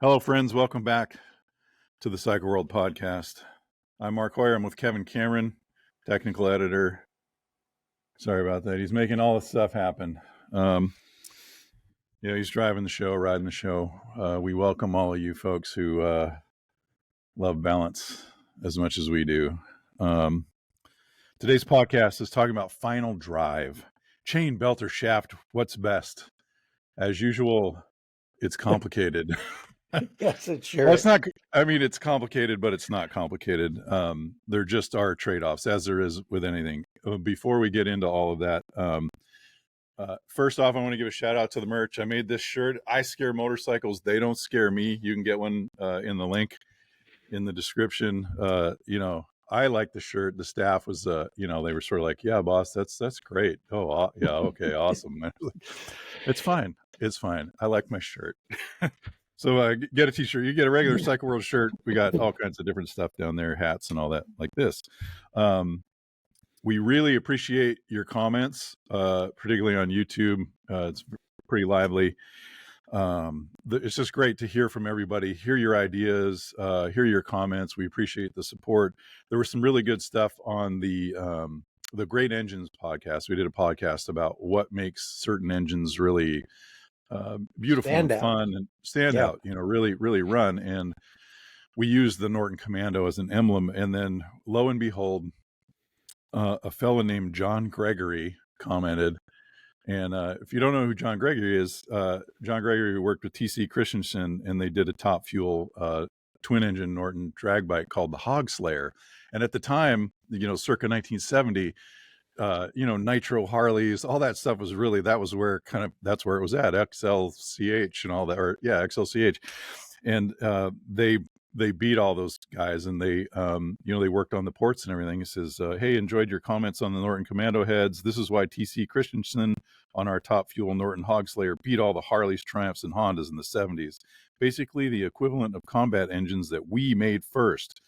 Hello, friends. Welcome back to the Cycle World podcast. I'm Mark Hoyer. I'm with Kevin Cameron, technical editor. Sorry about that. He's making all this stuff happen. He's driving the show, riding the show. We welcome all of you folks who love balance as much as we do. Today's podcast is talking about final drive. Chain, belt, or shaft, what's best? As usual, it's complicated. Yes, it sure Well, is. it's not. I mean, it's complicated, but it's not complicated. There just are trade-offs, as there is with anything. Before we get into all of that, first off, I want to give a shout out to the merch. I made this shirt. I scare motorcycles; they don't scare me. You can get one in the link in the description. I like the shirt. The staff was, they were sort of like, "Yeah, boss, that's great. Oh, yeah, okay, awesome." It's fine. It's fine. I like my shirt. So get a t-shirt. You get a regular Cycle World shirt. We got all kinds of different stuff down there, hats and all that like this. We really appreciate your comments, particularly on YouTube. It's pretty lively. It's just great to hear from everybody, hear your ideas, hear your comments. We appreciate the support. There was some really good stuff on the Great Engines podcast. We did a podcast about what makes certain engines really beautiful and fun and stand out, really, really run. And we used the Norton Commando as an emblem. And then lo and behold, a fellow named John Gregory commented. And if you don't know who John Gregory is, John Gregory worked with TC Christensen, and they did a Top Fuel twin engine Norton drag bike called the Hog Slayer. And at the time, circa 1970, Nitro Harleys, all that stuff was really, that's where it was at, XLCH and all that, or yeah, XLCH. And they beat all those guys, and they worked on the ports and everything. He says, hey, enjoyed your comments on the Norton Commando heads. This is why TC Christensen on our Top Fuel Norton Hog Slayer beat all the Harleys, Triumphs, and Hondas in the 70s. Basically the equivalent of combat engines that we made first.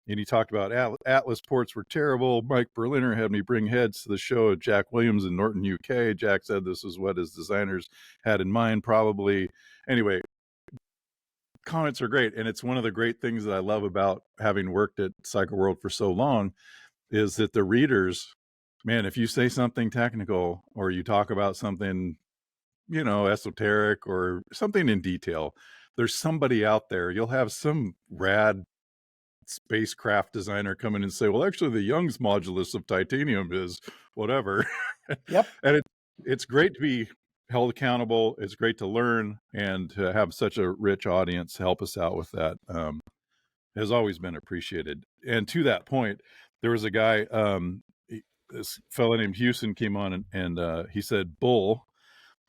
And he talked about Atlas ports were terrible. Mike Berliner had me bring heads to the show of Jack Williams in Norton, UK. Jack said this is what his designers had in mind, probably. Anyway, comments are great. And it's one of the great things that I love about having worked at Cycle World for so long is that the readers, man, if you say something technical or you talk about something, esoteric or something in detail, there's somebody out there. You'll have some rad spacecraft designer come in and say, well, actually the Young's modulus of titanium is whatever. Yep. And it's great to be held accountable. It's great to learn, and to have such a rich audience help us out with that has always been appreciated. And to that point, there was a guy, this fellow named Houston came on and he said, Bull,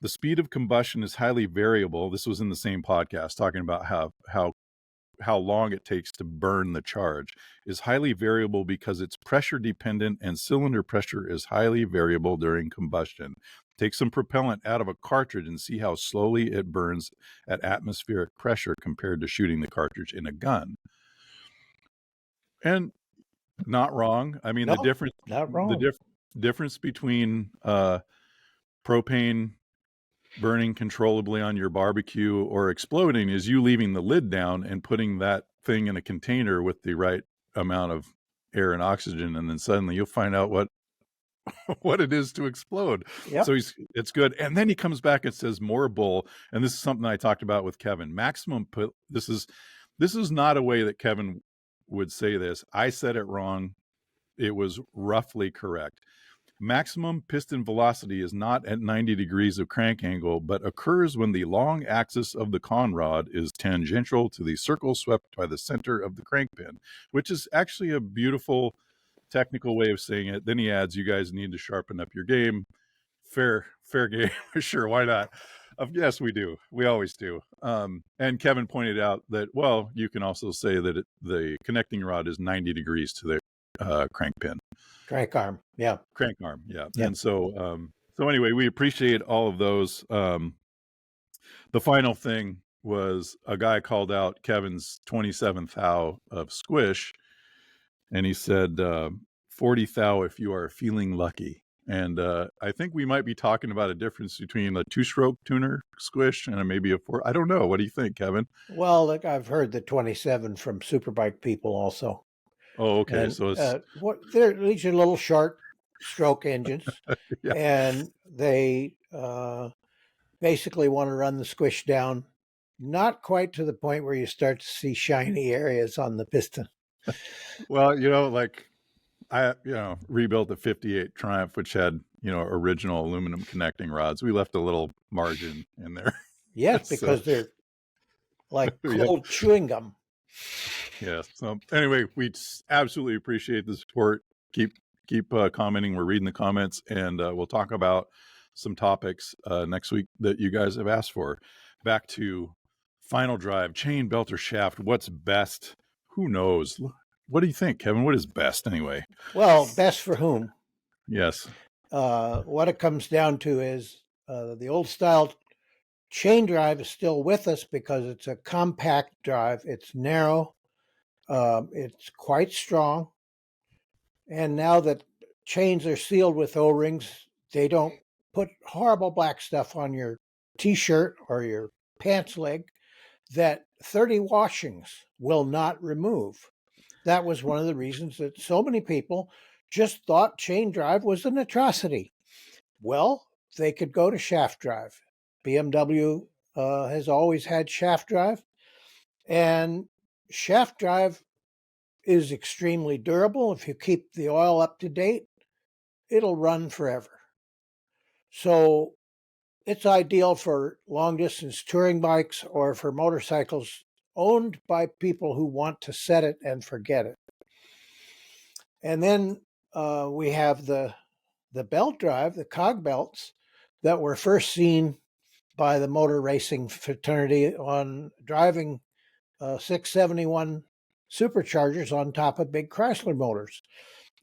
the speed of combustion is highly variable. This was in the same podcast, talking about how long it takes to burn the charge is highly variable because it's pressure dependent, and cylinder pressure is highly variable during combustion. Take some propellant out of a cartridge and see how slowly it burns at atmospheric pressure compared to shooting the cartridge in a gun. And not wrong. I mean, No, the difference between propane burning controllably on your barbecue or exploding is you leaving the lid down and putting that thing in a container with the right amount of air and oxygen, and then suddenly you'll find out what it is to explode. Yep. So it's good. And then he comes back and says more Bull, and this is something I talked about with Kevin. This is not a way that Kevin would say this. I said it wrong. It was roughly correct. Maximum piston velocity is not at 90 degrees of crank angle, but occurs when the long axis of the conrod is tangential to the circle swept by the center of the crank pin, which is actually a beautiful technical way of saying it. Then he adds, you guys need to sharpen up your game. Fair game. Sure, why not? Yes, we do. We always do. And Kevin pointed out that, well, you can also say that the connecting rod is 90 degrees to the crank pin. Crank arm. Yeah. Crank arm. Yeah. And so anyway, we appreciate all of those. The final thing was a guy called out Kevin's 27th thou of squish. And he said, 40 thou if you are feeling lucky. And I think we might be talking about a difference between a 2-stroke tuner squish and maybe a 4. I don't know. What do you think, Kevin? Well, like I've heard the 27 from Superbike people also. Oh, okay. And So it's these are little short stroke engines, yeah. and they basically want to run the squish down, not quite to the point where you start to see shiny areas on the piston. Well, like I, rebuilt the 58 Triumph, which had, original aluminum connecting rods. We left a little margin in there. Yes, So, because they're like Yep. cold chewing gum. Yeah. So anyway, we absolutely appreciate the support. Keep commenting. We're reading the comments, and we'll talk about some topics next week that you guys have asked for. Back to final drive, chain, belt, or shaft. What's best? Who knows? What do you think, Kevin? What is best anyway? Well, best for whom? Yes. What it comes down to is the old style chain drive is still with us because it's a compact drive. It's narrow. It's quite strong. And now that chains are sealed with O-rings, they don't put horrible black stuff on your t-shirt or your pants leg that 30 washings will not remove. That was one of the reasons that so many people just thought chain drive was an atrocity. Well, they could go to shaft drive. BMW has always had shaft drive, and shaft drive is extremely durable. If you keep the oil up to date, it'll run forever. So it's ideal for long distance touring bikes or for motorcycles owned by people who want to set it and forget it. And then we have the belt drive, the cog belts, that were first seen by the motor racing fraternity on driving 671 superchargers on top of big Chrysler motors.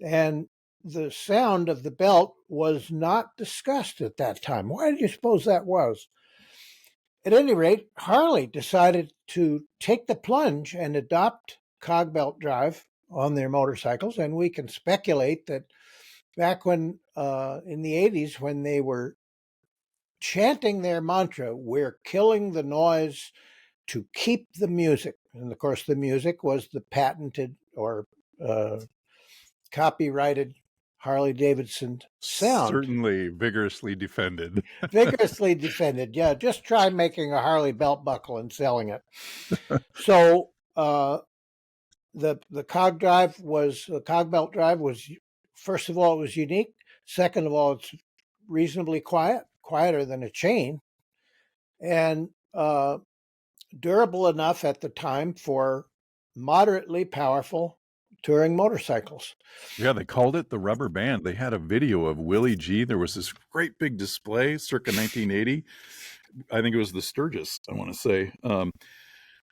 And the sound of the belt was not discussed at that time. Why do you suppose that was? At any rate, Harley decided to take the plunge and adopt cog belt drive on their motorcycles. And we can speculate that back when in the 80s, when they were chanting their mantra, we're killing the noise to keep the music. And of course, the music was the patented or copyrighted Harley Davidson sound. Certainly vigorously defended. Vigorously defended. Yeah, just try making a Harley belt buckle and selling it. So the cog belt drive was, first of all, it was unique. Second of all, it's reasonably quieter than a chain, and durable enough at the time for moderately powerful touring motorcycles. Yeah, they called it the rubber band. They had a video of Willie G. There was this great big display circa 1980. I think it was the Sturgis, I want to say.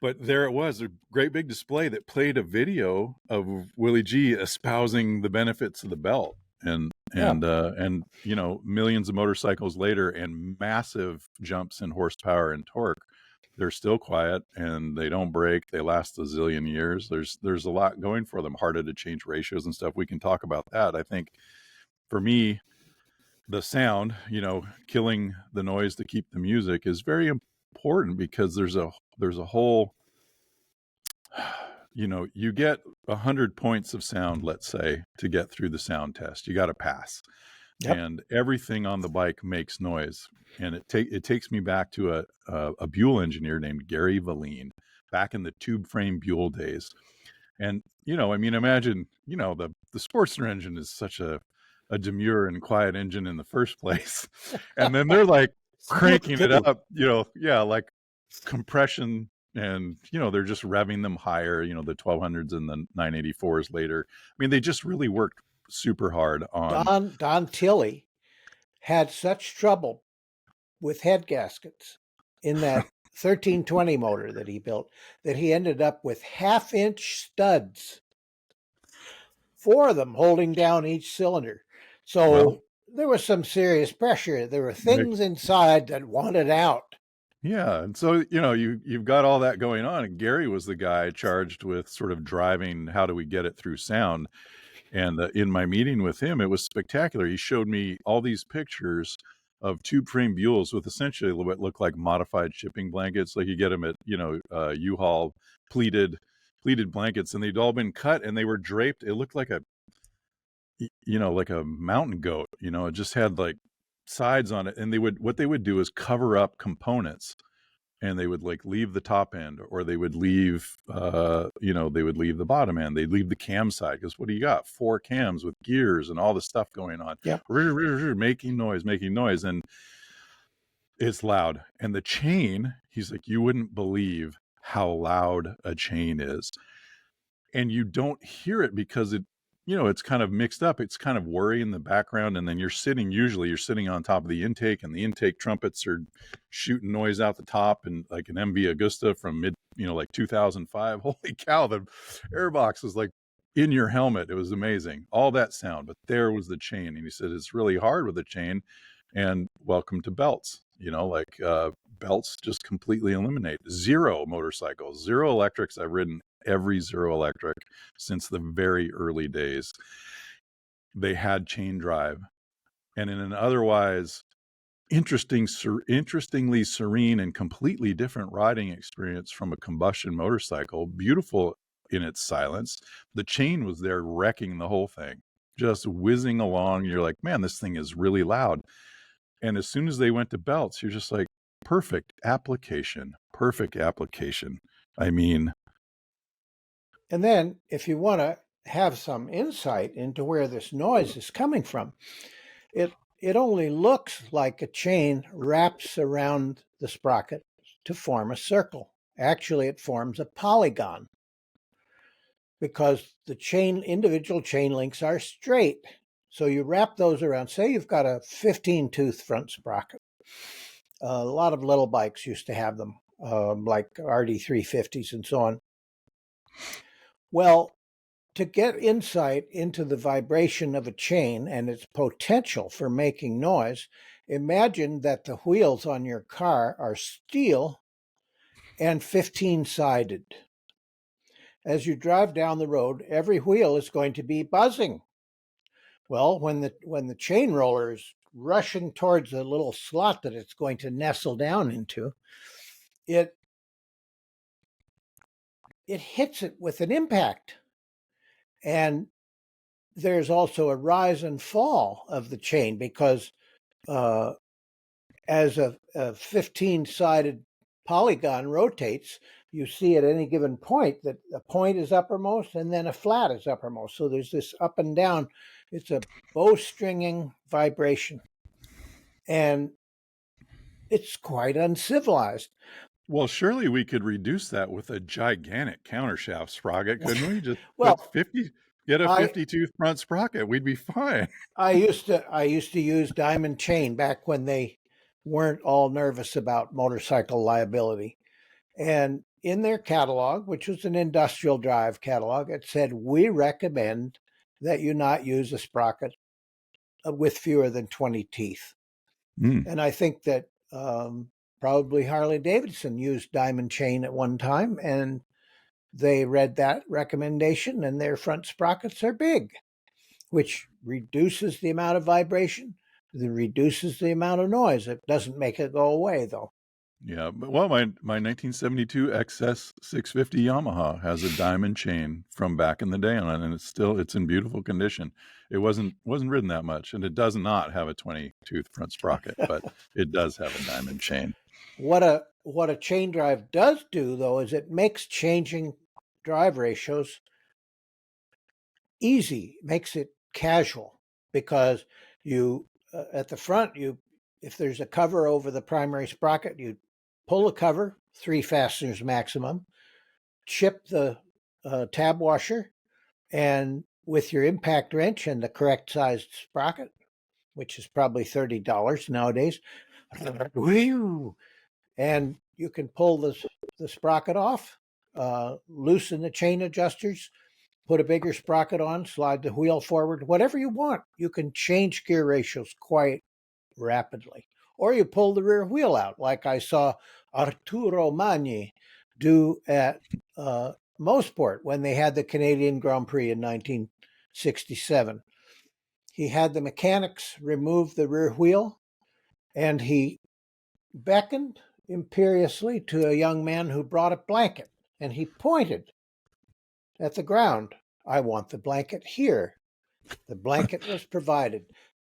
But there it was, a great big display that played a video of Willie G espousing the benefits of the belt. And millions of motorcycles later and massive jumps in horsepower and torque, they're still quiet and they don't break. They last a zillion years. There's a lot going for them, harder to change ratios and stuff. We can talk about that. I think for me, the sound, killing the noise to keep the music is very important because there's a whole, you get 100 points of sound, let's say, to get through the sound test. You got to pass. Yep. And everything on the bike makes noise. And it takes me back to a Buell engineer named Gary Valine back in the tube frame Buell days. And, imagine, the Sportster engine is such a demure and quiet engine in the first place. And then they're like cranking it up, like compression. And, they're just revving them higher, the 1200s and the 984s later. I mean, they just really worked super hard on. Don Tilley had such trouble with head gaskets in that 1320 motor that he built that he ended up with 1/2-inch studs, 4 of them holding down each cylinder. So there was some serious pressure. There were things inside that wanted out. Yeah. And so, you've got all that going on. And Gary was the guy charged with sort of driving, how do we get it through sound? And in my meeting with him, it was spectacular. He showed me all these pictures of tube frame Buells with essentially what looked like modified shipping blankets. Like you get them at, U-Haul pleated blankets, and they'd all been cut and they were draped. It looked like like a mountain goat, it just had like sides on it. And what they would do is cover up components, and they would like leave the top end, or they would leave they would leave the bottom end. They'd leave the cam side, because what do you got? 4 cams with gears and all the stuff going on. Yeah. Making noise. And it's loud. And the chain, he's like, you wouldn't believe how loud a chain is. And you don't hear it because it's kind of mixed up. It's kind of whirring in the background. And then you're sitting on top of the intake, and the intake trumpets are shooting noise out the top, and like an MV Augusta from like 2005. Holy cow. The airbox was like in your helmet. It was amazing. All that sound, but there was the chain. And he said, it's really hard with the chain, and welcome to belts, belts just completely eliminate. Zero motorcycles, zero electrics. I've ridden every Zero electric since the very early days. They had chain drive, and in an otherwise interestingly serene and completely different riding experience from a combustion motorcycle, beautiful in its silence, the chain was there wrecking the whole thing, just whizzing along. You're like, man, this thing is really loud. And as soon as they went to belts, you're just like, perfect application. I mean, and then if you want to have some insight into where this noise is coming from, it only looks like a chain wraps around the sprocket to form a circle. Actually, it forms a polygon, because the individual chain links are straight. So you wrap those around. Say you've got a 15-tooth front sprocket. A lot of little bikes used to have them, like RD350s and so on. Well, to get insight into the vibration of a chain and its potential for making noise, imagine that the wheels on your car are steel and 15-sided. As you drive down the road, every wheel is going to be buzzing. Well, when the chain roller is rushing towards a little slot that it's going to nestle down into, it hits it with an impact. And there's also a rise and fall of the chain, because as a 15-sided polygon rotates, you see at any given point that a point is uppermost and then a flat is uppermost. So there's this up and down. It's a bowstringing vibration. And it's quite uncivilized. Well, surely we could reduce that with a gigantic countershaft sprocket, couldn't we? Just Well, get a 50-tooth front sprocket. We'd be fine. I used to use diamond chain back when they weren't all nervous about motorcycle liability. And in their catalog, which was an industrial drive catalog, it said, we recommend that you not use a sprocket with fewer than 20 teeth. And I think that probably Harley Davidson used diamond chain at one time, and they read that recommendation, and their front sprockets are big, which reduces the amount of vibration, reduces the amount of noise. It doesn't make it go away, though. Yeah, but my 1972 XS 650 Yamaha has a diamond chain from back in the day on it, and it's in beautiful condition. It wasn't ridden that much, and it does not have a 20-tooth front sprocket, but it does have a diamond chain. What a chain drive does do, though, is it makes changing drive ratios easy. It makes it casual, because you at the front, if there's a cover over the primary sprocket, you pull the cover, 3 fasteners maximum, chip the tab washer, and with your impact wrench and the correct sized sprocket, which is probably $30 nowadays, and you can pull the sprocket off, loosen the chain adjusters, put a bigger sprocket on, slide the wheel forward, whatever you want. You can change gear ratios quite rapidly. Or you pull the rear wheel out, like I saw Arturo Magni do at Mosport when they had the Canadian Grand Prix in 19 1967. He had the mechanics remove the rear wheel, and he beckoned imperiously to a young man who brought a blanket, and he pointed at the ground. I want the blanket here. The blanket was provided.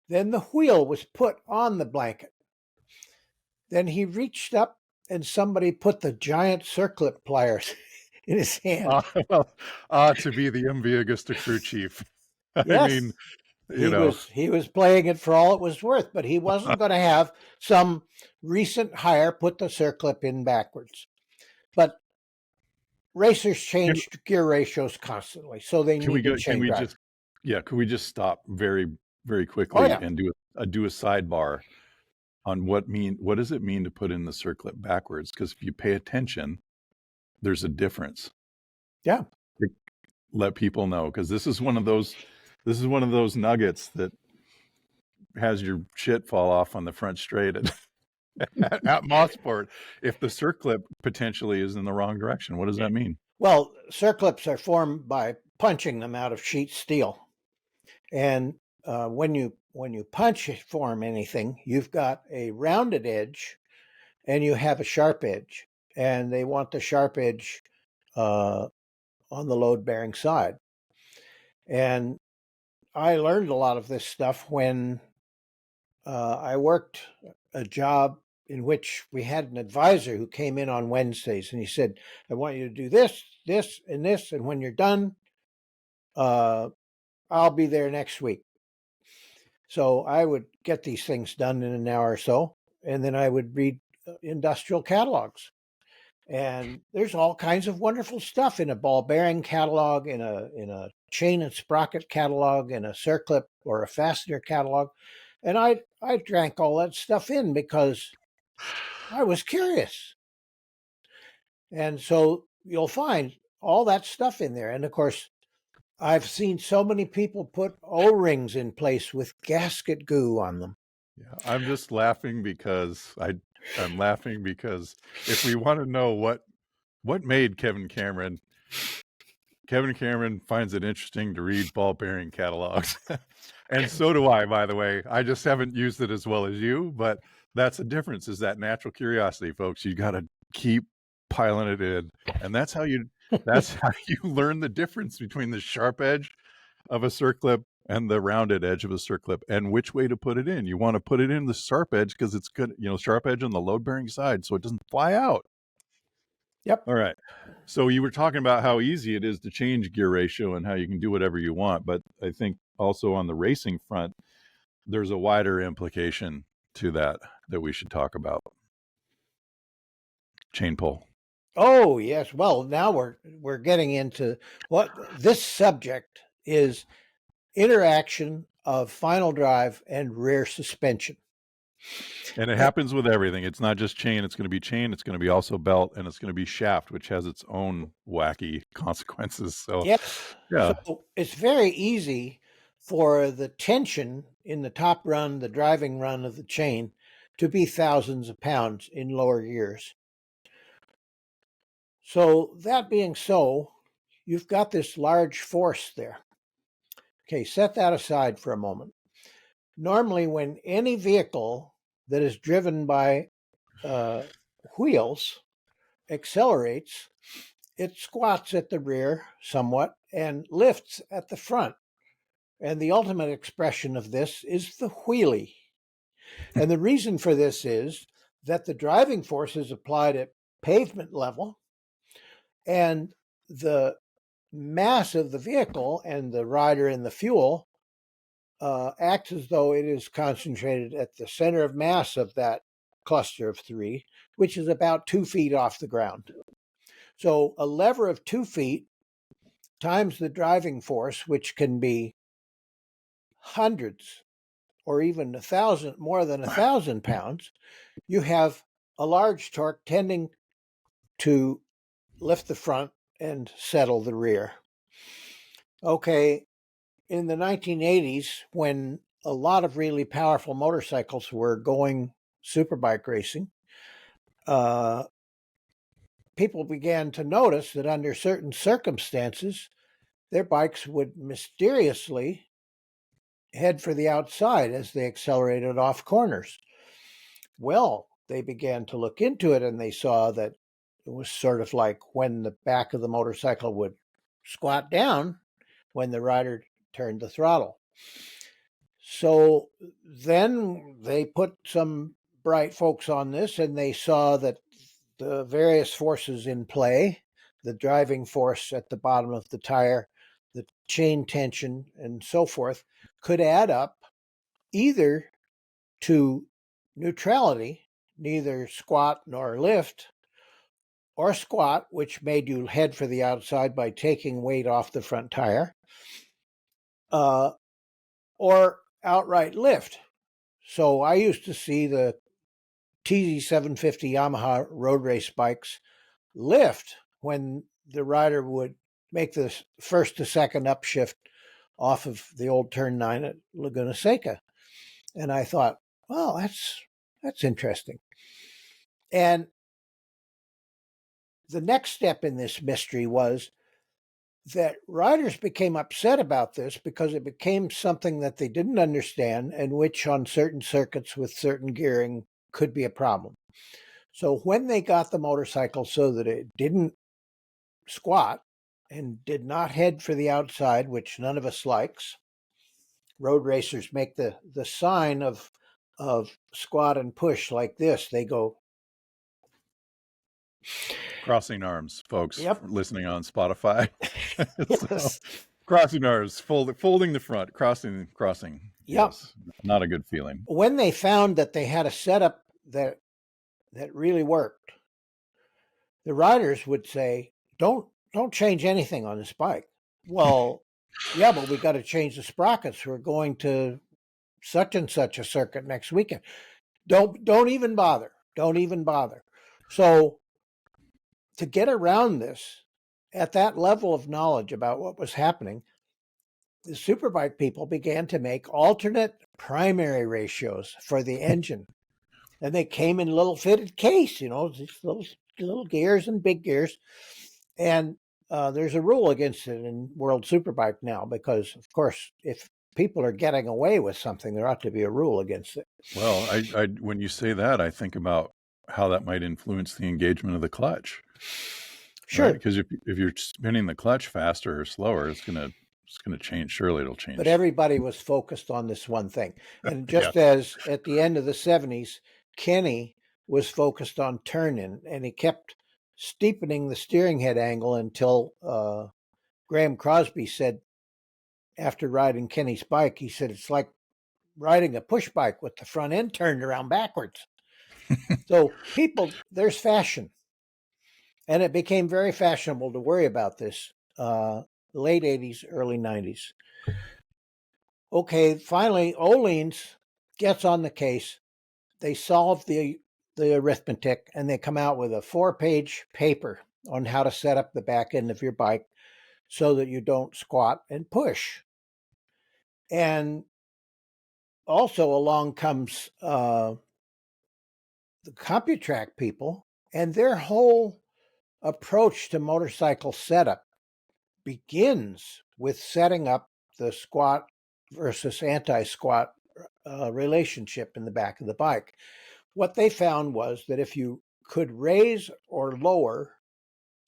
Then the wheel was put on the blanket. Then he reached up and somebody put the giant circlip pliers in his hand. Well, to be the MV Augusta crew chief. I mean, Yes, you know, he was playing it for all it was worth, but he wasn't going to have some recent hire put the circlip in backwards. But racers can, change gear ratios constantly, so they can we need a go? Can chain we drive. just? Yeah, could we just stop very, very Oh quickly yeah. and do a sidebar on what does it mean to put in the circlip backwards? Because if you pay attention, there's a difference. Yeah. Let people know, because this is one of those nuggets that has your shit fall off on the front straight at Mosport if the circlip potentially is in the wrong direction. What does that mean? Well, circlips are formed by punching them out of sheet steel, and when you punch form anything, you've got a rounded edge and you have a sharp edge, and they want the sharp edge uh, on the load bearing side. And I learned a lot of this stuff when I worked a job in which we had an advisor who came in on Wednesdays, and he said, I want you to do this, this, and this. And when you're done, I'll be there next week. So I would get these things done in an hour or so, and then I would read industrial catalogs. And there's all kinds of wonderful stuff in a ball bearing catalog, in a chain and sprocket catalog, in a circlip or a fastener catalog. And I drank all that stuff in because I was curious. And so you'll find all that stuff in there. And of course, I've seen so many people put O-rings in place with gasket goo on them. Yeah, I'm just laughing because I'm laughing because if we want to know what made Kevin Cameron finds it interesting to read ball bearing catalogs. And so do I, by the way. I just haven't used it as well as you, but that's the difference, is that natural curiosity, folks. You got to keep piling it in. And that's how you learn the difference between the sharp edge of a circlip and the rounded edge of a circlip, and which way to put it in. You want to put it in the sharp edge because it's good, sharp edge on the load bearing side so it doesn't fly out. Yep. All right. So you were talking about how easy it is to change gear ratio and how you can do whatever you want. But I think also on the racing front, there's a wider implication to that we should talk about. Chain pull. Oh yes. Well, now we're getting into what this subject is: interaction of final drive and rear suspension. And it happens with everything. It's not just chain. It's going to be chain. It's going to be also belt, and it's going to be shaft, which has its own wacky consequences. So, Yes. yeah. So it's very easy for the tension in the top run, the driving run of the chain, to be thousands of pounds in lower gears. So that being so, you've got this large force there. Okay, set that aside for a moment. Normally, when any vehicle that is driven by wheels accelerates, it squats at the rear somewhat and lifts at the front. And the ultimate expression of this is the wheelie. And the reason for this is that the driving force is applied at pavement level, and the mass of the vehicle and the rider and the fuel acts as though it is concentrated at the center of mass of that cluster of three, which is about 2 feet off the ground. So a lever of 2 feet times the driving force, which can be hundreds or even 1,000, more than 1,000 pounds, you have a large torque tending to lift the front and settle the rear. Okay, in the 1980s, when a lot of really powerful motorcycles were going superbike racing, people began to notice that under certain circumstances, their bikes would mysteriously head for the outside as they accelerated off corners. Well, they began to look into it and they saw that it was sort of like when the back of the motorcycle would squat down when the rider turned the throttle. So then they put some bright folks on this and they saw that the various forces in play, the driving force at the bottom of the tire, the chain tension, and so forth, could add up either to neutrality, neither squat nor lift, or squat, which made you head for the outside by taking weight off the front tire, or outright lift. So I used to see the TZ750 Yamaha road race bikes lift when the rider would make the first to second upshift off of the old turn 9 at Laguna Seca. And I thought, well, that's interesting. And the next step in this mystery was that riders became upset about this because it became something that they didn't understand and which on certain circuits with certain gearing could be a problem. So when they got the motorcycle so that it didn't squat and did not head for the outside, which none of us likes, road racers make the sign of squat and push like this. They go Crossing arms, folks. Yep. Listening on Spotify. Yes. So, crossing arms, folding the front, crossing. Yep. Yes, not a good feeling. When they found that they had a setup that really worked, the riders would say, "Don't change anything on this bike." Well, yeah, but we got to change the sprockets. We're going to such and such a circuit next weekend. Don't even bother. Don't even bother. So to get around this at that level of knowledge about what was happening, the Superbike people began to make alternate primary ratios for the engine. And they came in little fitted case, these little gears and big gears. And there's a rule against it in World Superbike now because, of course, if people are getting away with something, there ought to be a rule against it. Well, I when you say that, I think about how that might influence the engagement of the clutch. Sure. Because if you're spinning the clutch faster or slower, it's gonna change. Surely it'll change. But everybody was focused on this one thing. And just as at the end of the 70s, Kenny was focused on turn-in, and he kept steepening the steering head angle until Graham Crosby said, after riding Kenny's bike, he said, it's like riding a push bike with the front end turned around backwards. So there's fashion. And it became very fashionable to worry about this late 80s, early 90s. Okay, finally, Öhlins gets on the case. They solve the arithmetic, and they come out with a 4-page paper on how to set up the back end of your bike so that you don't squat and push. And also along comes the CompuTrack people, and their whole approach to motorcycle setup begins with setting up the squat versus anti-squat relationship in the back of the bike. What they found was that if you could raise or lower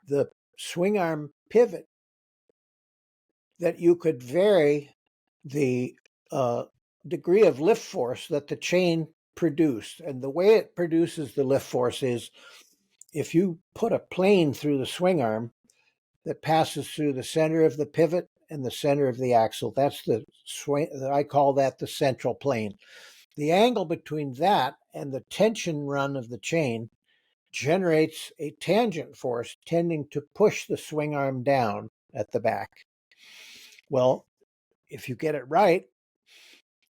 the swing arm pivot, that you could vary the degree of lift force that the chain produced. And the way it produces the lift force is if you put a plane through the swing arm that passes through the center of the pivot and the center of the axle, that's the swing. I call that the central plane. The angle between that and the tension run of the chain generates a tangent force tending to push the swing arm down at the back. Well, if you get it right,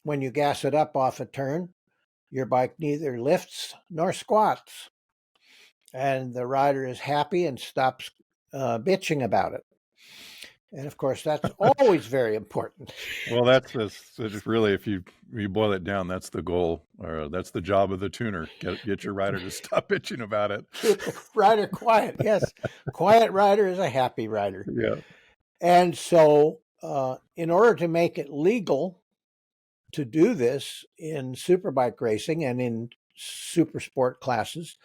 when you gas it up off a turn, your bike neither lifts nor squats. And the rider is happy and stops bitching about it. And of course, that's always very important. Well, that's really, if you boil it down, that's the goal, or that's the job of the tuner. Get your rider to stop bitching about it. Keep the rider quiet. Yes, quiet rider is a happy rider. Yeah. And so, in order to make it legal to do this in superbike racing and in super sport classes,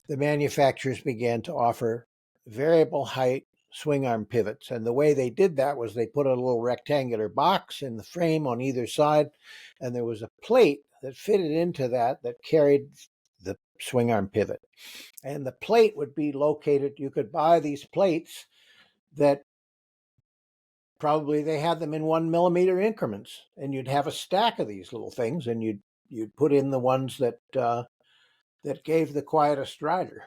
the manufacturers began to offer variable height swing arm pivots. And the way they did that was they put a little rectangular box in the frame on either side, and there was a plate that fitted into that that carried the swing arm pivot. And the plate would be located, you could buy these plates that probably they had them in 1 millimeter increments, and you'd have a stack of these little things, and you'd put in the ones that that gave the quietest rider.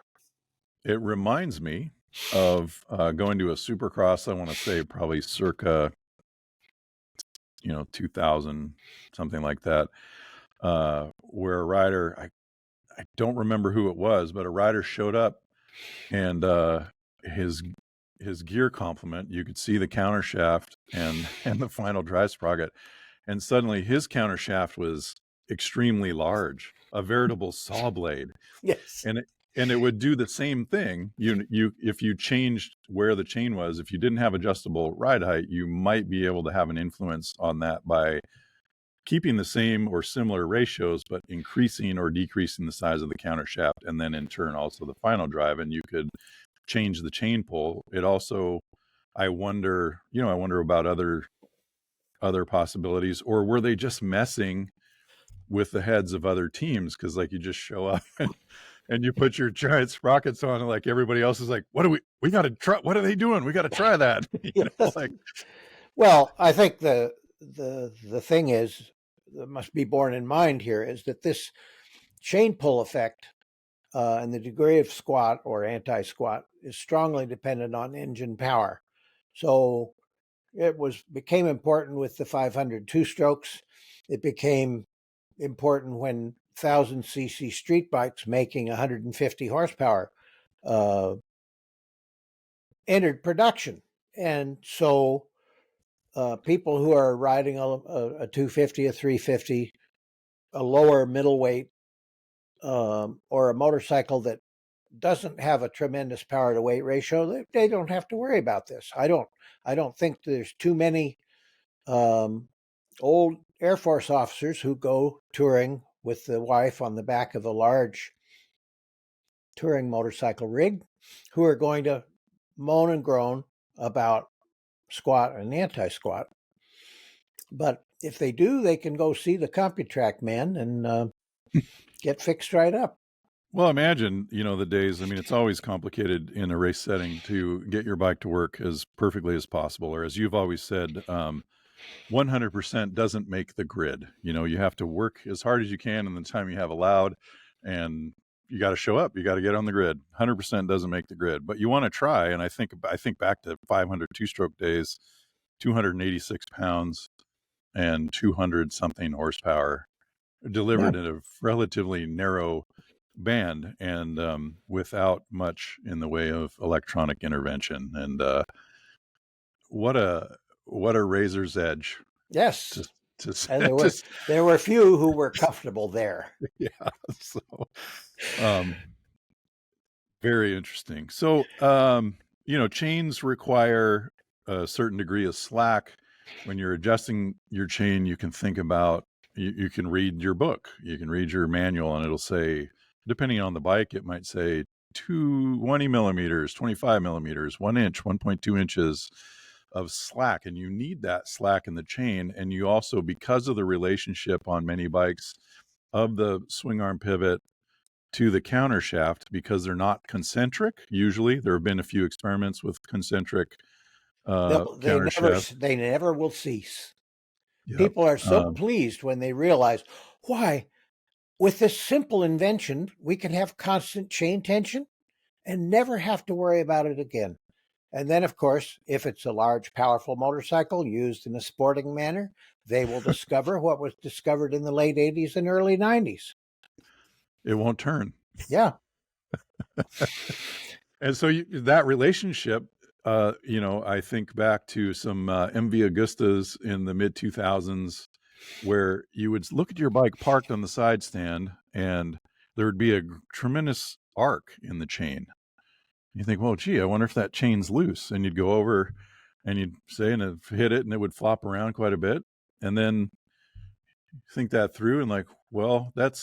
It reminds me of going to a supercross. I want to say probably circa 2000, something like that, where a rider, I don't remember who it was, but a rider showed up, and his gear complement, you could see the counter shaft and the final drive sprocket, and suddenly his counter shaft was extremely large, a veritable saw blade. Yes. And it would do the same thing. You if you changed where the chain was, if you didn't have adjustable ride height, you might be able to have an influence on that by keeping the same or similar ratios, but increasing or decreasing the size of the counter shaft, and then in turn also the final drive, and you could change the chain pull. It also, I wonder about other possibilities, or were they just messing with the heads of other teams? Because like you just show up and you put your giant sprockets on, and like everybody else is like, what do we got to try? What are they doing? We got to try that. Yes. Well, I think the thing is that must be borne in mind here is that this chain pull effect and the degree of squat or anti-squat is strongly dependent on engine power. So it became important with the 500 two-strokes. It became important when 1,000cc street bikes making 150 horsepower entered production. And so people who are riding a 250, a 350, a lower middleweight, or a motorcycle that doesn't have a tremendous power to weight ratio, they don't have to worry about this. I don't think there's too many old Air Force officers who go touring with the wife on the back of a large touring motorcycle rig who are going to moan and groan about squat and anti-squat. But if they do, they can go see the CompuTrack man and get fixed right up. Well, imagine, the days, I mean, it's always complicated in a race setting to get your bike to work as perfectly as possible, or as you've always said, 100% doesn't make the grid. You have to work as hard as you can in the time you have allowed, and you got to show up. You got to get on the grid. 100% doesn't make the grid, but you want to try. And I think back to 500 two-stroke days, 286 pounds and 200 something horsepower delivered in a relatively narrow band, and without much in the way of electronic intervention. And what a razor's edge. Yes. And there were few who were comfortable there. Yeah. So very interesting. So chains require a certain degree of slack. When you're adjusting your chain, you can think about, you can read your book, you can read your manual, and it'll say, depending on the bike, it might say 20 millimeters, 25 millimeters, 1 inch, 1.2 inches of slack. And you need that slack in the chain. And you also, because of the relationship on many bikes of the swing arm pivot to the counter shaft, because they're not concentric, usually there have been a few experiments with concentric counter shaft. They never will cease. Yep. People are so pleased when they realize, why, with this simple invention, we can have constant chain tension and never have to worry about it again. And then, of course, if it's a large, powerful motorcycle used in a sporting manner, they will discover what was discovered in the late 80s and early 90s. It won't turn. Yeah. And so that relationship, I think back to some MV Augustas in the mid 2000s, where you would look at your bike parked on the side stand and there would be a tremendous arc in the chain. You think, well, gee, I wonder if that chain's loose. And you'd go over and you'd say, and it hit it, and it would flop around quite a bit. And then think that through, and like, well, that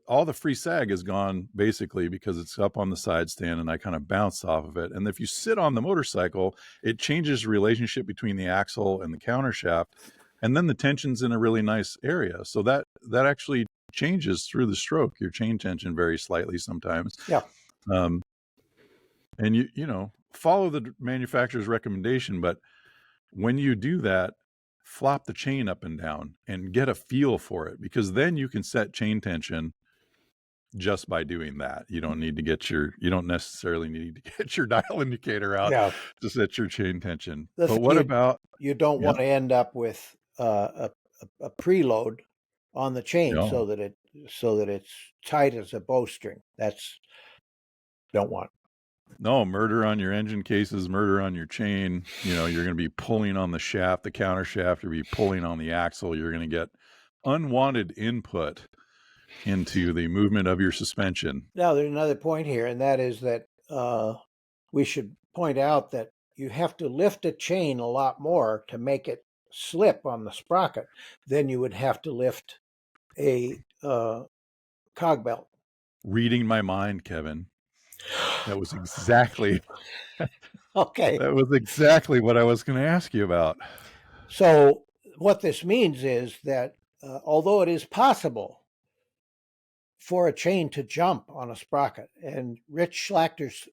all the free sag is gone basically because it's up on the side stand, and I kind of bounced off of it. And if you sit on the motorcycle, it changes the relationship between the axle and the counter shaft, and then the tension's in a really nice area. So that actually changes through the stroke. Your chain tension varies slightly sometimes. Yeah. And you know, follow the manufacturer's recommendation, but when you do that, flop the chain up and down and get a feel for it, because then you can set chain tension just by doing that. You don't necessarily need to get your dial indicator out to set your chain tension. But what about, you don't want to end up with a preload on the chain so that it's tight as a bowstring. Don't want. No, murder on your engine cases, murder on your chain. You know, you're going to be pulling on the shaft, the counter shaft, you'll be pulling on the axle. You're going to get unwanted input into the movement of your suspension. Now, there's another point here, and that is that we should point out that you have to lift a chain a lot more to make it slip on the sprocket than you would have to lift a cog belt. Reading my mind, Kevin. That was exactly okay. That was exactly what I was going to ask you about. So what this means is that although it is possible for a chain to jump on a sprocket, and Rich Schlachter's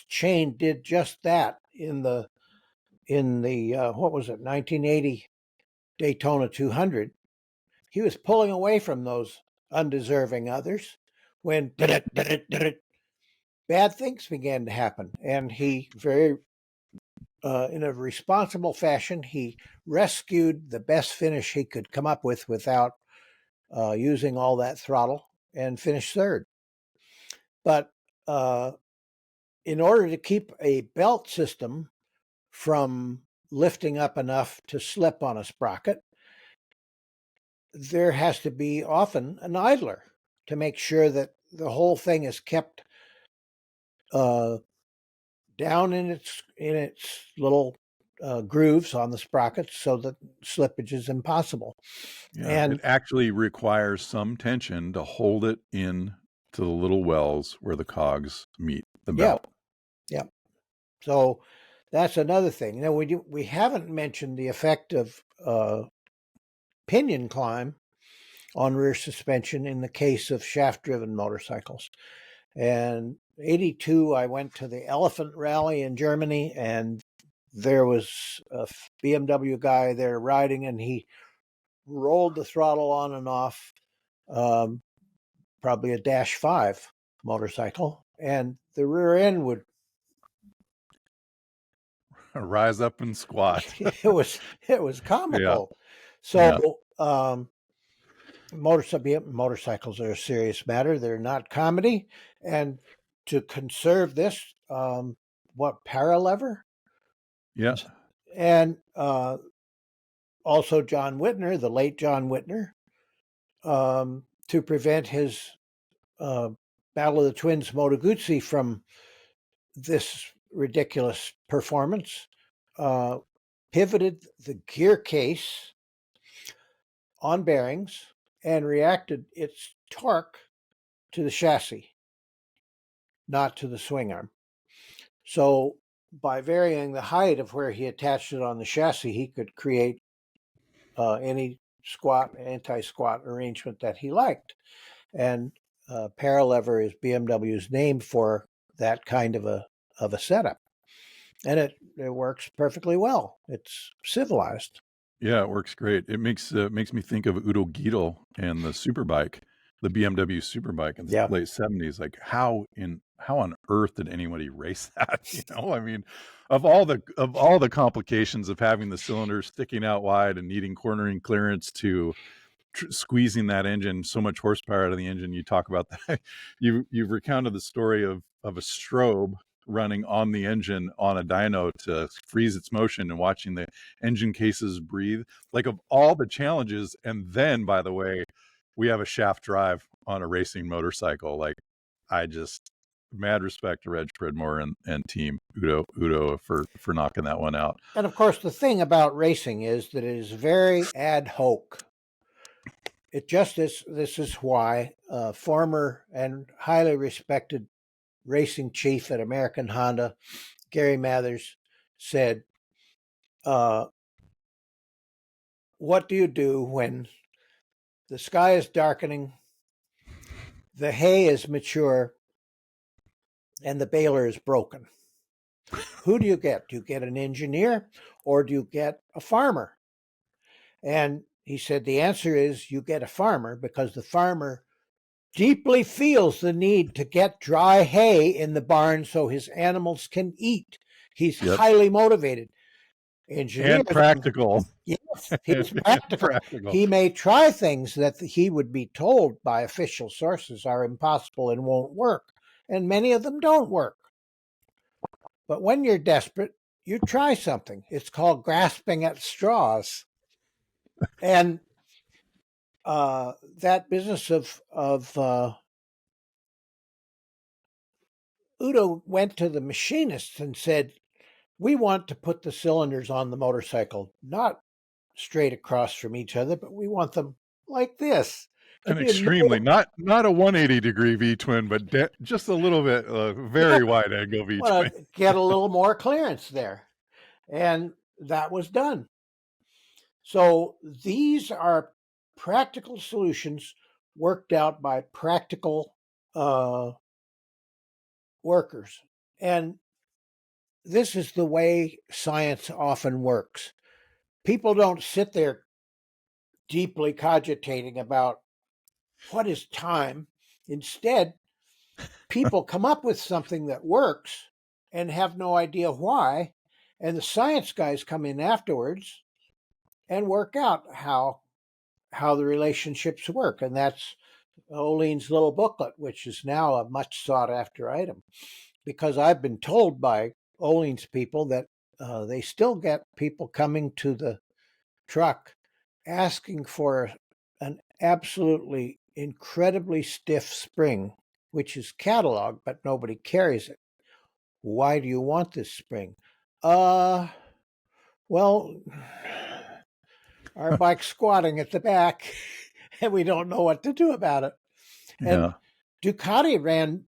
chain did just that in the what was it, 1980 Daytona 200, he was pulling away from those undeserving others when bad things began to happen, and he very in a responsible fashion, he rescued the best finish he could come up with without using all that throttle, and finished third. But in order to keep a belt system from lifting up enough to slip on a sprocket, there has to be often an idler to make sure that the whole thing is kept down in its little grooves on the sprockets so that slippage is impossible. Yeah, and it actually requires some tension to hold it in to the little wells where the cogs meet the belt. Yeah. So that's another thing. Now we haven't mentioned the effect of pinion climb on rear suspension in the case of shaft-driven motorcycles. And 82, I went to the Elephant Rally in Germany, and there was a BMW guy there riding, and he rolled the throttle on and off, probably a Dash 5 motorcycle, and the rear end would rise up and squat. it was comical. Yeah. So motorcycles are a serious matter. They're not comedy. And to conserve this, paralever? Yeah. And also John Whitner, the late John Whitner, to prevent his Battle of the Twins Moto Guzzi from this ridiculous performance, pivoted the gear case on bearings and reacted its torque to the chassis, not to the swing arm. So by varying the height of where he attached it on the chassis, he could create any squat, anti-squat arrangement that he liked. And paralever is BMW's name for that kind of a setup. And it works perfectly well. It's civilized. Yeah, it works great. It makes me think of Udo Giedel and the Superbike, the BMW Superbike in the late 70s. Like how on earth did anybody race that? You know, I mean, of all the complications of having the cylinder sticking out wide and needing cornering clearance to squeezing that engine, so much horsepower out of the engine. You talk about that. You've recounted the story of a strobe running on the engine on a dyno to freeze its motion and watching the engine cases breathe. Like, of all the challenges, and then, by the way, we have a shaft drive on a racing motorcycle. Like, I just mad respect to Reg Pridmore and team Udo for knocking that one out. And of course, the thing about racing is that it is very ad hoc. It just is. This is why former and highly respected racing chief at American Honda, Gary Mathers, said, what do you do when the sky is darkening, the hay is mature, and the baler is broken? Who do you get? Do you get an engineer or do you get a farmer? And he said the answer is you get a farmer, because the farmer deeply feels the need to get dry hay in the barn so his animals can eat. He's highly motivated. Engineer and practical. Yes, he's practical. He may try things that he would be told by official sources are impossible and won't work, and many of them don't work. But when you're desperate, you try something. It's called grasping at straws. And that business of Udo went to the machinists and said, we want to put the cylinders on the motorcycle, not straight across from each other, but we want them like this. An extremely, not a 180-degree V-twin, but just a little bit, very wide angle V-twin. Well, get a little more clearance there. And that was done. So these are practical solutions worked out by practical workers. And this is the way science often works. People don't sit there deeply cogitating about what is time. Instead, people come up with something that works and have no idea why. And the science guys come in afterwards and work out how the relationships work. And that's Olean's little booklet, which is now a much sought after item. Because I've been told by Olean's people that they still get people coming to the truck asking for an absolutely incredibly stiff spring, which is cataloged, but nobody carries it. Why do you want this spring? Well, our bike's squatting at the back and we don't know what to do about it. And Ducati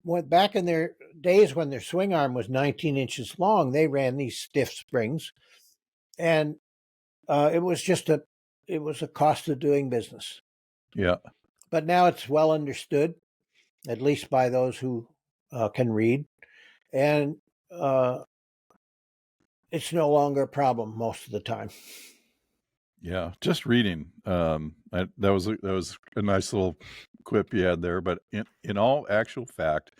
went back in their days when their swing arm was 19 inches long. They ran these stiff springs, and it was a cost of doing business. Yeah. But now it's well understood, at least by those who can read, and it's no longer a problem most of the time. Yeah, just reading. That was a nice little quip you had there. But in all actual fact,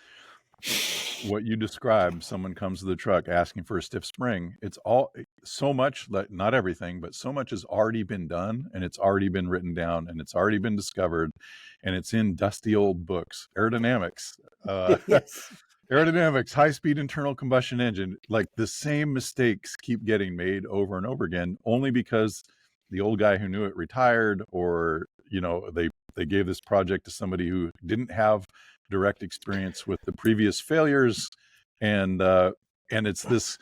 what you described, someone comes to the truck asking for a stiff spring. It's all so much, not everything, but so much has already been done, and it's already been written down, and it's already been discovered, and it's in dusty old books. Aerodynamics. Yes. Aerodynamics, high-speed internal combustion engine. Like the same mistakes keep getting made over and over again, only because the old guy who knew it retired, or they gave this project to somebody who didn't have direct experience with the previous failures, and it's this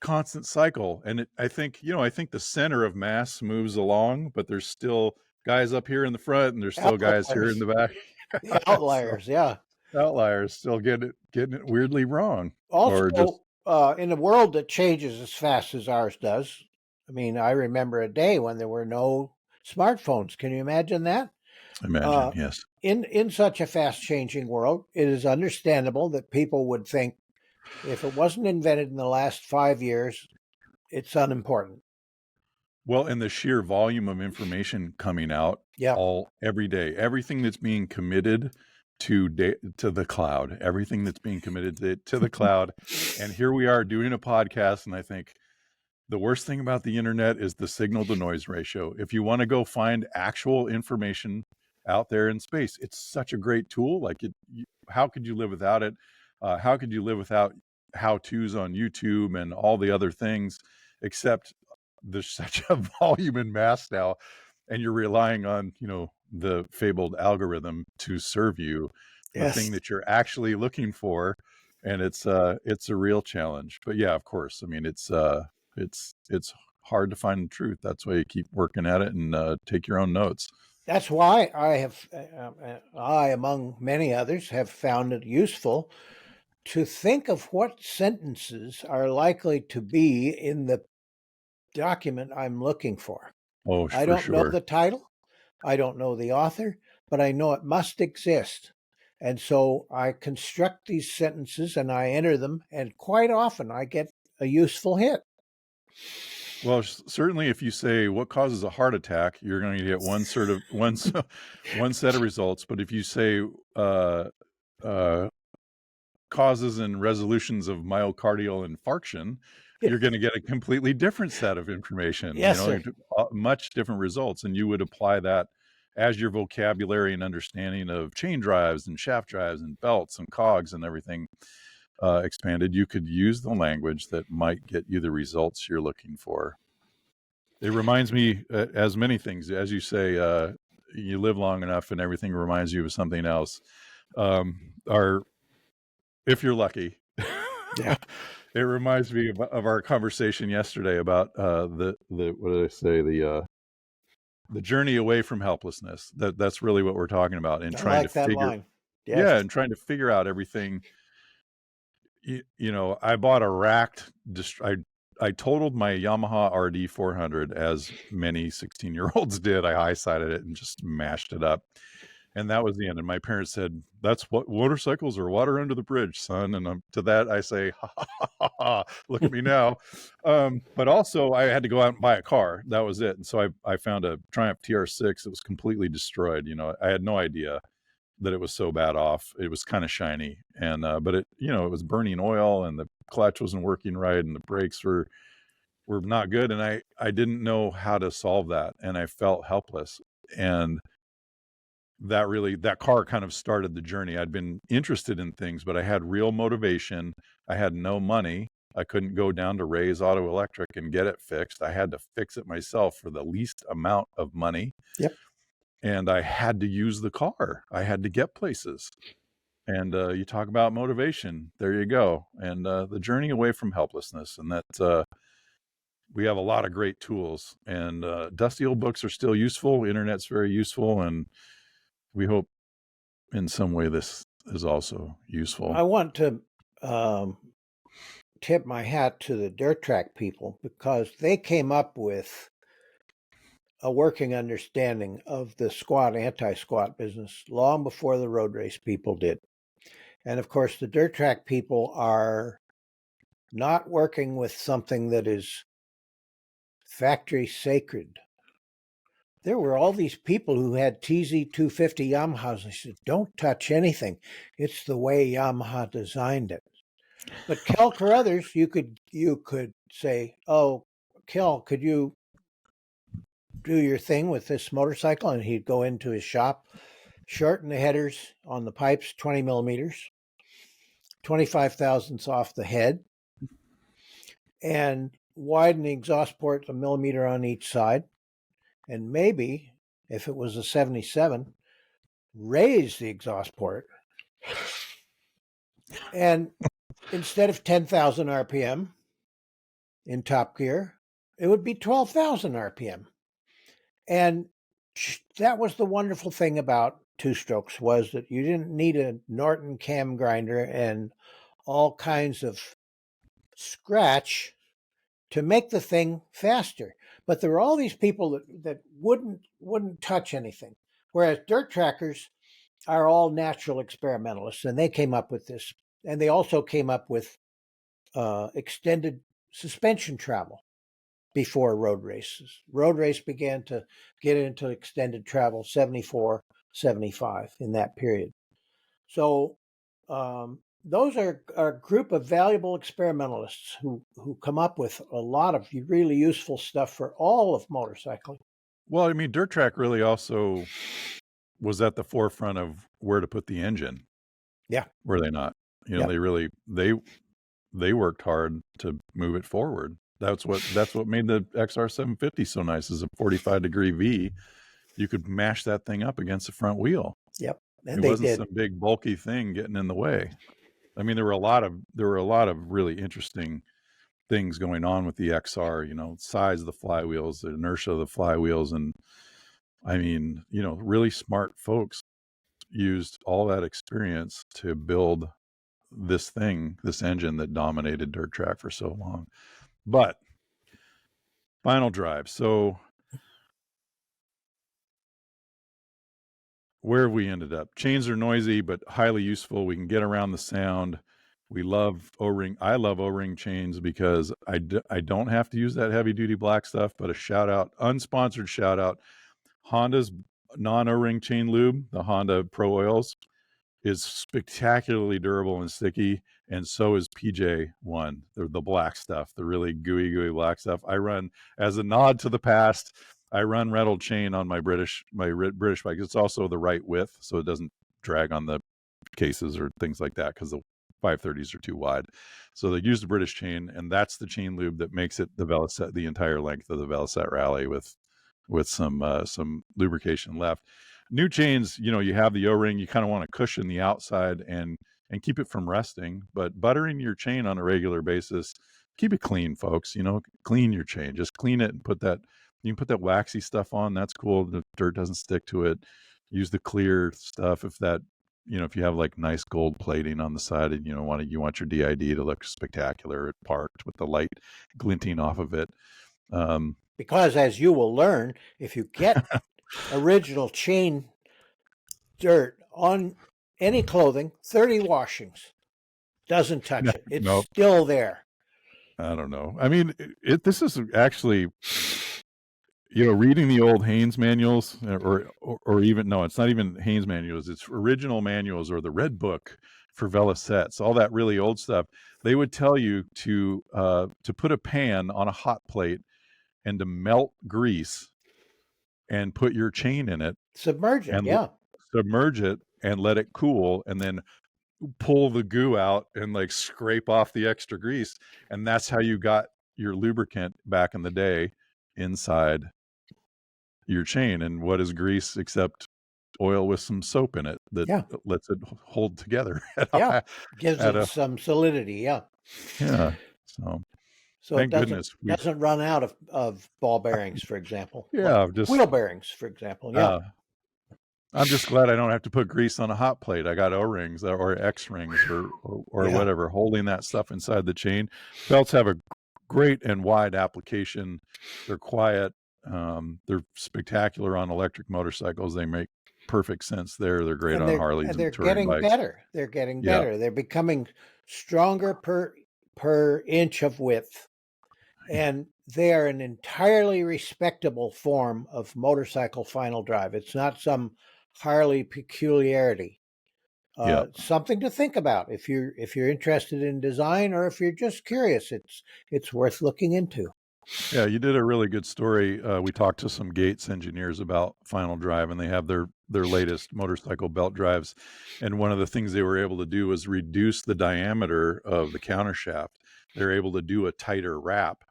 constant cycle. And I think the center of mass moves along, but there's still guys up here in the front, and there's still guys here in the back. The outliers, yeah. Outliers still getting it weirdly wrong. Also, in a world that changes as fast as ours does, I mean, I remember a day when there were no smartphones. Can you imagine that? Imagine, yes. In such a fast-changing world, it is understandable that people would think if it wasn't invented in the last 5 years, it's unimportant. Well, and the sheer volume of information coming out every day, everything that's being committed to the cloud, everything that's being committed to the cloud. And here we are doing a podcast, and I think the worst thing about the internet is the signal to noise ratio. If you want to go find actual information out there in space, it's such a great tool. Like how could you live without it? How could you live without how-tos on YouTube and all the other things? Except there's such a volume and mass now, and you're relying on the fabled algorithm to serve you the thing that you're actually looking for, and it's a real challenge. But yeah, of course, I mean it's hard to find the truth. That's why you keep working at it and take your own notes. That's why I, among many others, have found it useful to think of what sentences are likely to be in the document I'm looking for. Oh, I for don't know sure. the title, I don't know the author, but I know it must exist. And so I construct these sentences and I enter them, and quite often I get a useful hit. Well, certainly, if you say what causes a heart attack, you're going to get one set of results. But if you say uh, causes and resolutions of myocardial infarction, you're going to get a completely different set of information. Yes, sir. Much different results, and you would apply that as your vocabulary and understanding of chain drives and shaft drives and belts and cogs and everything expanded. You could use the language that might get you the results you're looking for. It reminds me, as many things, as you say, you live long enough and everything reminds you of something else. If you're lucky, Yeah. it reminds me of our conversation yesterday about the what did I say, the journey away from helplessness. That's really what we're talking about, and I trying like to that figure, line. Yes. and trying to figure out everything. I bought a racked. I totaled my Yamaha RD 400, as many 16-year-olds did. I high-sided it and just mashed it up. And that was the end. And my parents said, "That's what motorcycles are, water under the bridge, son." And to that, I say, ha, ha, ha, ha, ha. Look at me now. But also, I had to go out and buy a car. That was it. And so I found a Triumph TR6 that was completely destroyed. I had no idea that it was so bad off. It was kind of shiny, and but it was burning oil, and the clutch wasn't working right, and the brakes were not good, and I didn't know how to solve that, and I felt helpless. And that car kind of started the journey. I'd been interested in things, but I had real motivation. I had no money. I couldn't go down to Ray's Auto Electric and get it fixed. I had to fix it myself for the least amount of money. Yep. And I had to use the car. I had to get places. And you talk about motivation. There you go. And the journey away from helplessness. And that we have a lot of great tools. And dusty old books are still useful. Internet's very useful. And we hope in some way this is also useful. I want to tip my hat to the dirt track people, because they came up with a working understanding of the squat, anti-squat business long before the road race people did. And of course, the dirt track people are not working with something that is factory sacred. There were all these people who had TZ250 Yamahas. I said, don't touch anything. It's the way Yamaha designed it. But Kel Carruthers, you could say, "Oh, Kel, could you do your thing with this motorcycle?" And he'd go into his shop, shorten the headers on the pipes 20 millimeters, 25 thousandths off the head, and widen the exhaust port a millimeter on each side. And maybe, if it was a 77, raise the exhaust port. And instead of 10,000 RPM in top gear, it would be 12,000 RPM. And that was the wonderful thing about two-strokes, was that you didn't need a Norton cam grinder and all kinds of scratch to make the thing faster. But there were all these people that wouldn't touch anything, whereas dirt trackers are all natural experimentalists, and they came up with this. And they also came up with extended suspension travel before road races. Road race began to get into extended travel 74, 75 in that period. So those are a group of valuable experimentalists who come up with a lot of really useful stuff for all of motorcycling. Well, I mean, dirt track really also was at the forefront of where to put the engine. Yeah. Were they not? Yeah. They worked hard to move it forward. That's what made the XR750 so nice, is a 45-degree V. You could mash that thing up against the front wheel. Yep. And It they wasn't did. some big bulky thing getting in the way. I mean, there were a lot of really interesting things going on with the XR, size of the flywheels, the inertia of the flywheels. And I mean, really smart folks used all that experience to build this engine that dominated dirt track for so long. But final drive. So where have we ended up? Chains are noisy, but highly useful. We can get around the sound. We love O-ring. I love O-ring chains because I don't have to use that heavy duty black stuff, but a shout out, unsponsored shout out. Honda's non O-ring chain lube, the Honda Pro Oils, is spectacularly durable and sticky. And so is PJ1, the black stuff, the really gooey black stuff. I run, as a nod to the past, I run rattled chain on my British bike. It's also the right width, so it doesn't drag on the cases or things like that because the 530s are too wide. So they use the British chain, and that's the chain lube that makes it the Velocette, the entire length of the Velocette Rally with some lubrication left. New chains, you have the O-ring, you kind of want to cushion the outside and keep it from rusting, but buttering your chain on a regular basis, keep it clean, folks. Clean your chain, just clean it and you can put that waxy stuff on. That's cool. The dirt doesn't stick to it. Use the clear stuff if you have like nice gold plating on the side and you want your DID to look spectacular parked with the light glinting off of it. Because as you will learn, if you get original chain dirt on any clothing, 30 washings, doesn't touch it. It's Nope. still there. I don't know. I mean, this is actually, reading the old Haynes manuals, or even, no, it's not even Haynes manuals. It's original manuals or the Red Book for Velocettes, all that really old stuff. They would tell you to put a pan on a hot plate and to melt grease and put your chain in it. Submerge it, and yeah. Submerge it and let it cool, and then pull the goo out and like scrape off the extra grease. And that's how you got your lubricant back in the day inside your chain. And what is grease except oil with some soap in it that lets it hold together. Gives it some solidity. Yeah. So thank it goodness doesn't run out of ball bearings, for example. Just wheel bearings, for example. Yeah. I'm just glad I don't have to put grease on a hot plate. I got O-rings or X-rings or whatever, holding that stuff inside the chain. Belts have a great and wide application. They're quiet. They're spectacular on electric motorcycles. They make perfect sense there. They're great on Harleys and they're touring getting bikes. better. They're getting better. They're becoming stronger per inch of width. And they are an entirely respectable form of motorcycle final drive. It's not some Harley peculiarity. Something to think about if you're interested in design, or if you're just curious. It's worth looking into. Yeah, you did a really good story. We talked to some Gates engineers about final drive, and they have their latest motorcycle belt drives. And one of the things they were able to do was reduce the diameter of the countershaft. They're able to do a tighter wrap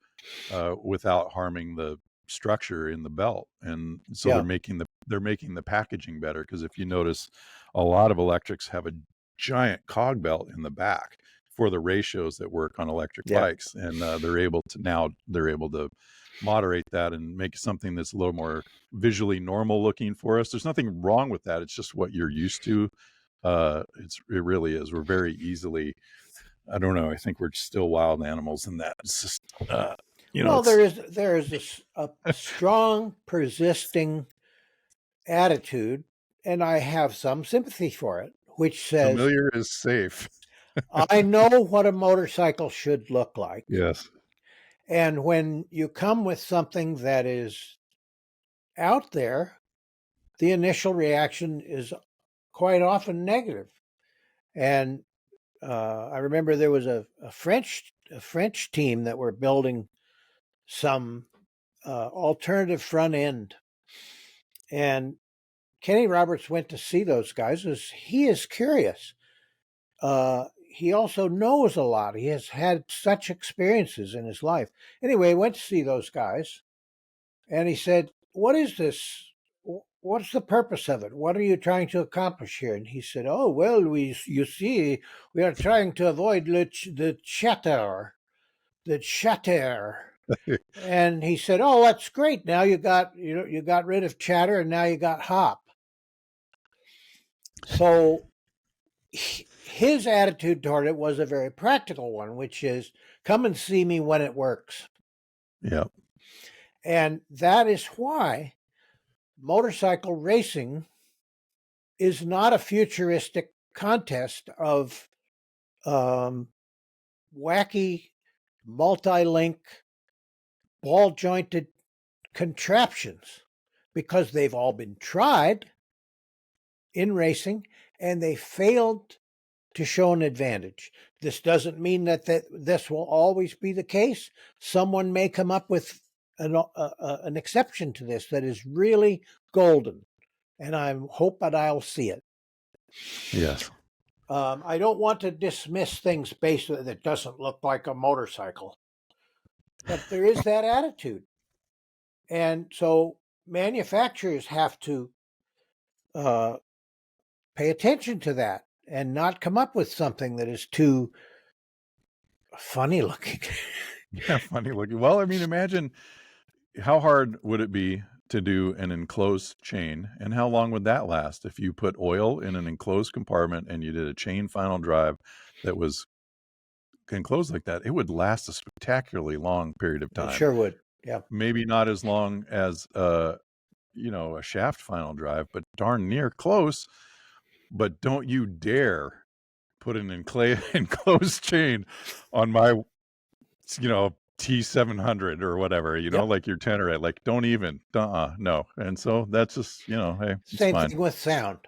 without harming the structure in the belt. And so they're making the packaging better, because if you notice, a lot of electrics have a giant cog belt in the back for the ratios that work on electric bikes, and they're able to moderate that and make something that's a little more visually normal looking for us. There's nothing wrong with that. It's just what you're used to. It really is. We're very easily, I don't know, I think we're still wild animals in that. It's just, well, there is a strong, persisting attitude, and I have some sympathy for it, which says familiar is safe. I know what a motorcycle should look like. Yes. And when you come with something that is out there, the initial reaction is quite often negative. And I remember there was a French team that were building some alternative front end, and Kenny Roberts went to see those guys as he is curious. He also knows a lot. He has had such experiences in his life. Anyway, he went to see those guys, and he said, "What is this? what's the purpose of it? What are you trying to accomplish here? And he said, oh, well, you see, we are trying to avoid the chatter, the chatter. And he said, oh, that's great. Now you got rid of chatter and now you got hop. So his attitude toward it was a very practical one, which is come and see me when it works. Yeah. And that is why motorcycle racing is not a futuristic contest of wacky, multi-link, ball-jointed contraptions, because they've all been tried in racing and they failed to show an advantage. This doesn't mean that this will always be the case. Someone may come up with an exception to this that is really golden, and I hope that I'll see it. Yes. I don't want to dismiss things based on that doesn't look like a motorcycle, but there is that attitude, and so manufacturers have to pay attention to that and not come up with something that is too funny looking. Yeah, funny looking. Well, I mean, imagine how hard would it be to do an enclosed chain, and how long would that last if you put oil in an enclosed compartment and you did a chain final drive that was enclosed like that? It would last a spectacularly long period of time. It sure would. Yeah. Maybe not as long as a shaft final drive, but darn near close. But don't you dare put an enclosed chain on my T700 or whatever, like your tenor, like don't even, no. And so that's just, hey, same fine. thing with sound.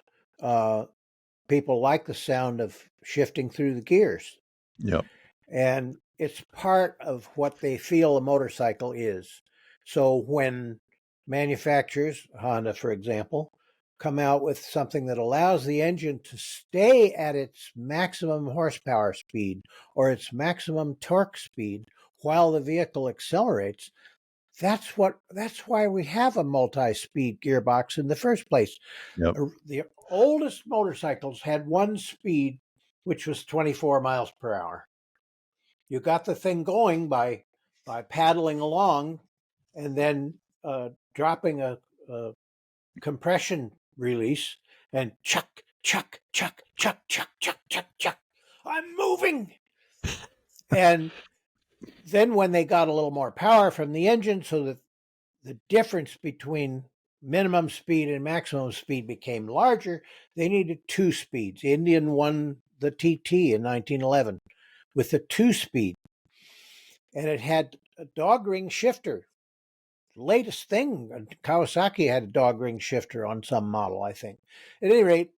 People like the sound of shifting through the gears. Yep. And it's part of what they feel a motorcycle is. So when manufacturers, Honda, for example, come out with something that allows the engine to stay at its maximum horsepower speed or its maximum torque speed while the vehicle accelerates, that's why we have a multi-speed gearbox in the first place. Yep. The oldest motorcycles had one speed, which was 24 miles per hour. You got the thing going by paddling along and then dropping a compression release and chuck, chuck, chuck, chuck, chuck, chuck, chuck, chuck. I'm moving. And then when they got a little more power from the engine, so that the difference between minimum speed and maximum speed became larger, they needed two speeds. Indian won the TT in 1911 with a 2-speed. And it had a dog ring shifter. Latest thing, Kawasaki had a dog ring shifter on some model, I think. At any rate,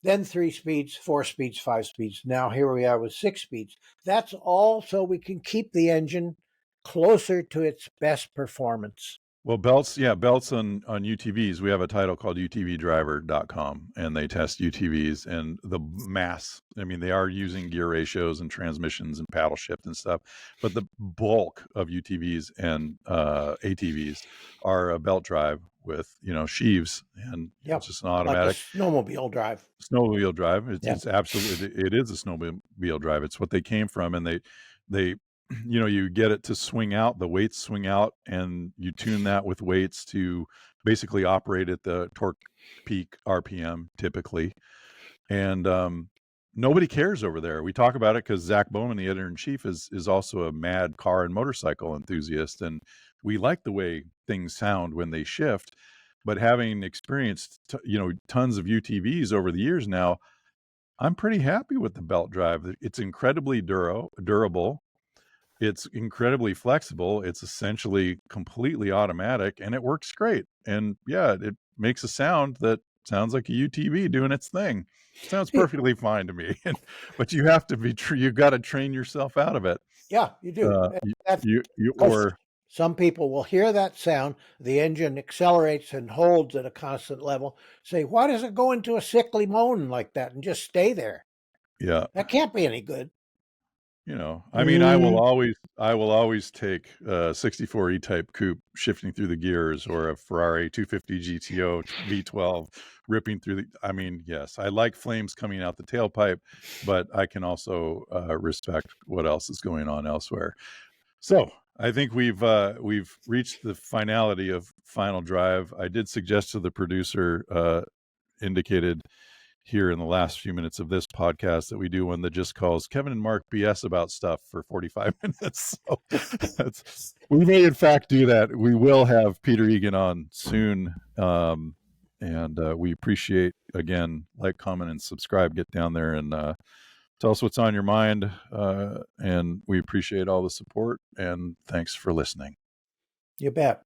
then 3 speeds, 4 speeds, 5 speeds. Now here we are with 6 speeds. That's all so we can keep the engine closer to its best performance. Well, belts on UTVs. We have a title called UTVdriver.com, and they test UTVs and the mass. I mean, they are using gear ratios and transmissions and paddle shift and stuff, but the bulk of UTVs and ATVs are a belt drive with, sheaves, and it's just an automatic. Like a snowmobile drive. Snowmobile drive. It's absolutely, it is a snowmobile drive. It's what they came from, and they you get it to swing out, the weights swing out, and you tune that with weights to basically operate at the torque peak RPM typically. And nobody cares over there. We talk about it because Zach Bowman, the editor-in-chief, is also a mad car and motorcycle enthusiast, and we like the way things sound when they shift. But having experienced tons of UTVs over the years now, I'm pretty happy with the belt drive. It's incredibly durable. It's incredibly flexible. It's essentially completely automatic, and it works great. And yeah, it makes a sound that sounds like a UTV doing its thing. Sounds perfectly fine to me. But you have to be you got to train yourself out of it. Yeah, you do. Some people will hear that sound, the engine accelerates and holds at a constant level, say, why does it go into a sickly moan like that and just stay there? Yeah. That can't be any good. I mean, I will always take a 64 E-Type coupe shifting through the gears, or a Ferrari 250 GTO V12 ripping through I mean, yes, I like flames coming out the tailpipe, but I can also respect what else is going on elsewhere. So I think we've reached the finality of Final Drive. I did suggest to the producer, indicated here in the last few minutes of this podcast, that we do one that just calls Kevin and Mark BS about stuff for 45 minutes. So we may in fact do that. We will have Peter Egan on soon. And we appreciate, again, like, comment, and subscribe. Get down there and tell us what's on your mind. And we appreciate all the support, and thanks for listening. You bet.